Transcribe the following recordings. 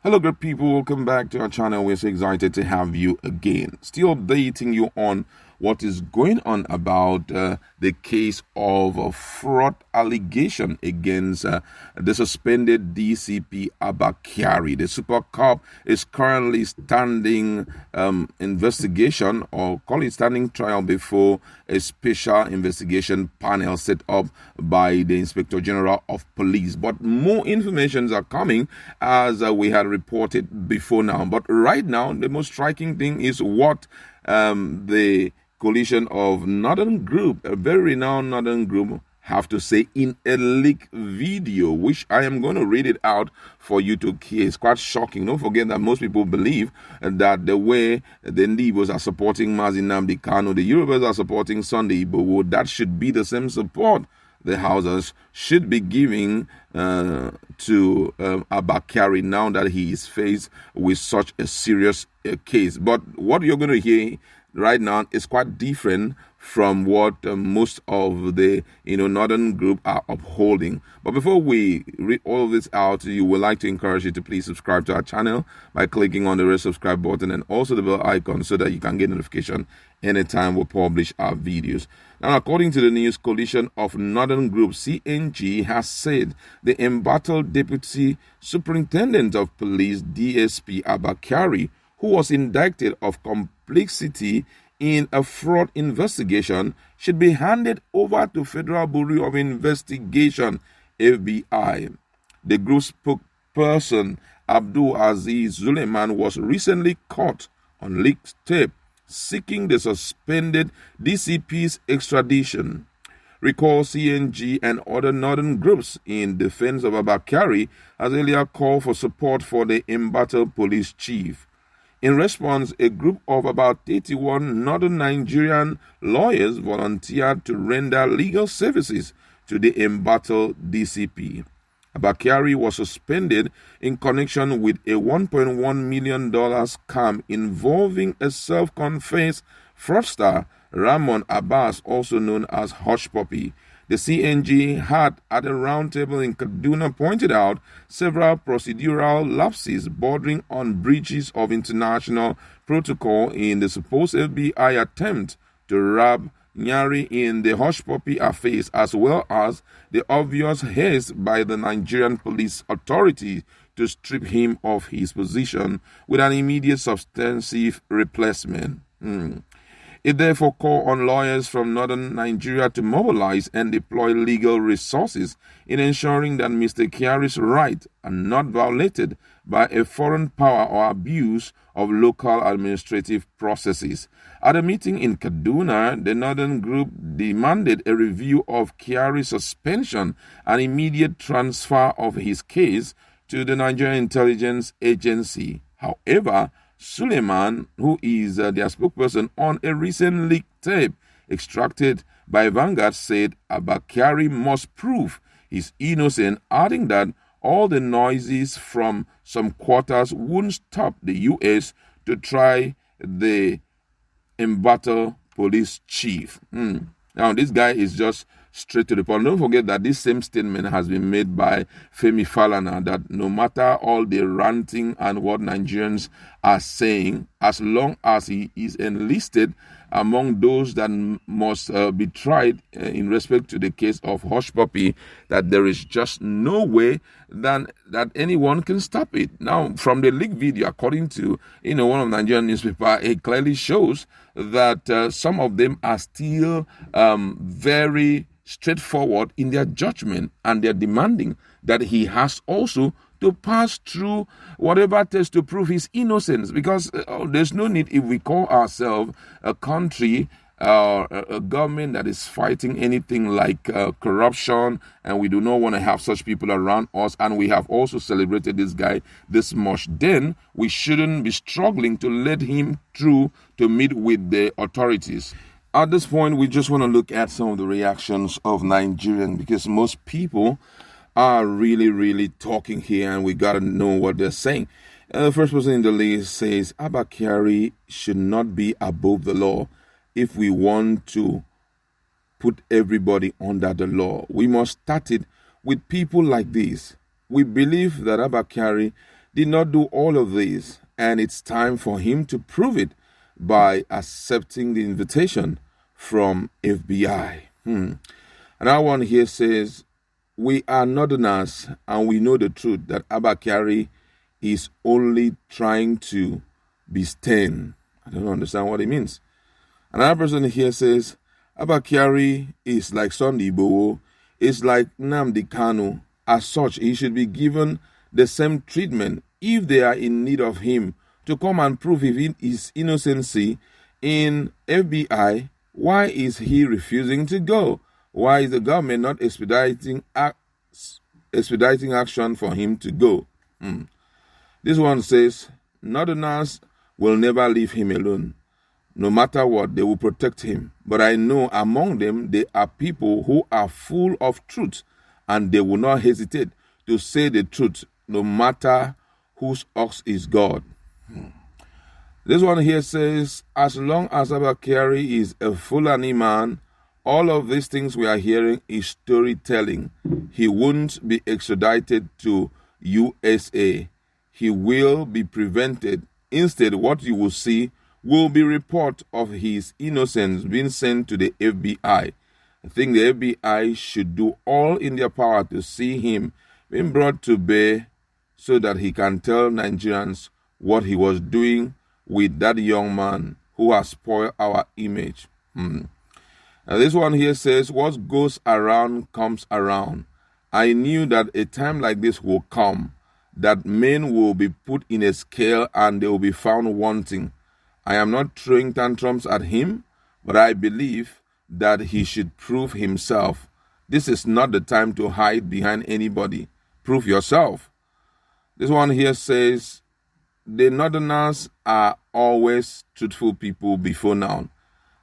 Hello, good people. Welcome back to our channel. We're so excited to have you again. Still updating you on what is going on about the case of a fraud allegation against the suspended DCP Abba Kyari. The Super Cop is currently standing investigation, or call it standing trial, before a special investigation panel set up by the Inspector General of Police. But more information are coming, as we had reported before now. But right now, the most striking thing is what the coalition of Northern Group, a very renowned Northern Group, have to say in a leaked video, which I am going to read it out for you to hear. It's quite shocking. Don't forget that most people believe that the way the Ndibos are supporting Mazi Nnamdi Kanu, the Yorubas are supporting Sunday Igboho, that should be the same support the Hausas should be giving to Abba Kyari now that he is faced with such a serious case. But what you're going to hear right now is quite different from what most of the Northern Group are upholding. But before we read all of this out, you would like to encourage you to please subscribe to our channel by clicking on the red subscribe button and also the bell icon so that you can get notification anytime we publish our videos. Now, according to the News Coalition of Northern Group, CNG has said the embattled Deputy Superintendent of Police, DSP Abba Kyari, who was indicted of complicity in a fraud investigation, should be handed over to Federal Bureau of Investigation, FBI. The group spokesperson, Abdul Aziz Suleiman, was recently caught on leaked tape seeking the suspended DCP's extradition. Recall CNG and other Northern groups in defense of Abba Kyari has earlier called for support for the embattled police chief. In response, a group of about 31 Northern Nigerian lawyers volunteered to render legal services to the embattled DCP. Abba Kyari was suspended in connection with a $1.1 million scam involving a self-confessed fraudster, Ramon Abbas, also known as Hush Puppy. The CNG had, at a roundtable in Kaduna, pointed out several procedural lapses bordering on breaches of international protocol in the supposed FBI attempt to wrap Nyari in the Hush Puppy affairs, as well as the obvious haste by the Nigerian police authority to strip him of his position with an immediate substantive replacement. It therefore called on lawyers from northern Nigeria to mobilize and deploy legal resources in ensuring that Mr. Kyari's rights are not violated by a foreign power or abuse of local administrative processes. At a meeting in Kaduna, the Northern Group demanded a review of Kyari's suspension and immediate transfer of his case to the Nigerian Intelligence Agency. However, Suleiman, who is their spokesperson on a recent leaked tape extracted by Vanguard, said Abba Kyari must prove his innocence, adding that all the noises from some quarters wouldn't stop the U.S. to try the embattled police chief. Now, this guy is just straight to the point. Don't forget that this same statement has been made by Femi Falana, that no matter all the ranting and what Nigerians are saying, as long as he is enlisted among those that must be tried in respect to the case of Hush Puppy, that there is just no way that anyone can stop it. Now, from the leaked video, according to one of the Nigerian newspapers, it clearly shows that some of them are still very straightforward in their judgment, and they're demanding that he has also to pass through whatever test to prove his innocence, because there's no need, if we call ourselves a country or a government that is fighting anything like corruption, and we do not want to have such people around us, and we have also celebrated this guy this much, then we shouldn't be struggling to let him through to meet with the authorities. At this point, we just want to look at some of the reactions of Nigerians, because most people are really talking here, and we got to know what they're saying. The first person in the list says, Abba Kyari should not be above the law. If we want to put everybody under the law, we must start it with people like this. We believe that Abba Kyari did not do all of this, and it's time for him to prove it by accepting the invitation from FBI. Another one here says, we are Northerners and we know the truth that Abba Kyari is only trying to be stern. I don't understand what it means. Another person here says, Abba Kyari is like Sunday Igboho, is like Nnamdi Kanu. As such, he should be given the same treatment if they are in need of him to come and prove his innocency in FBI. Why is he refusing to go? Why is the government not expediting action for him to go? This one says, Northerners will never leave him alone. No matter what, they will protect him. But I know among them, there are people who are full of truth, and they will not hesitate to say the truth, no matter whose ox is God. This one here says, as long as Abba Kyari is a Fulani man, all of these things we are hearing is storytelling. He won't be extradited to USA. He will be prevented. Instead, what you will see will be report of his innocence being sent to the FBI. I think the FBI should do all in their power to see him being brought to bear so that he can tell Nigerians what he was doing with that young man who has spoiled our image. Now this one here says, what goes around comes around. I knew that a time like this will come, that men will be put in a scale and they will be found wanting. I am not throwing tantrums at him, but I believe that he should prove himself. This is not the time to hide behind anybody. Prove yourself. This one here says, the Northerners are always truthful people before now.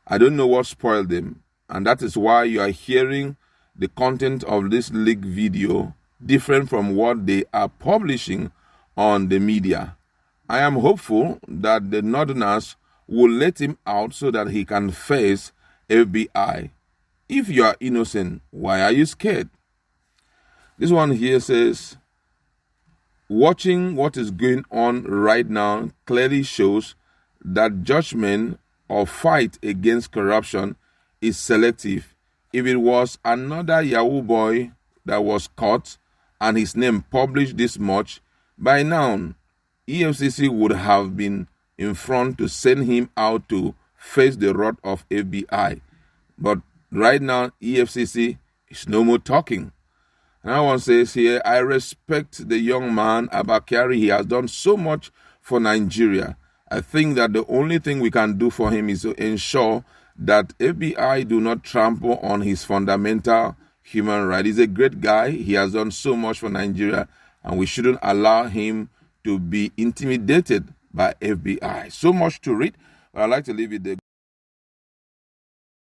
I don't know what spoiled them, and that is why you are hearing the content of this leaked video different from what they are publishing on the media. I am hopeful that the Northerners will let him out so that he can face FBI. If you are innocent, why are you scared? This one here says, watching what is going on right now clearly shows that judgment or fight against corruption is selective. If it was another Yahoo boy that was caught and his name published this much, by now EFCC would have been in front to send him out to face the wrath of FBI. But right now EFCC is no more talking. Another one says here, I respect the young man, Abba Kyari. He has done so much for Nigeria. I think that the only thing we can do for him is to ensure that FBI do not trample on his fundamental human rights. He's a great guy. He has done so much for Nigeria, and we shouldn't allow him to be intimidated by FBI. So much to read, but I'd like to leave it there.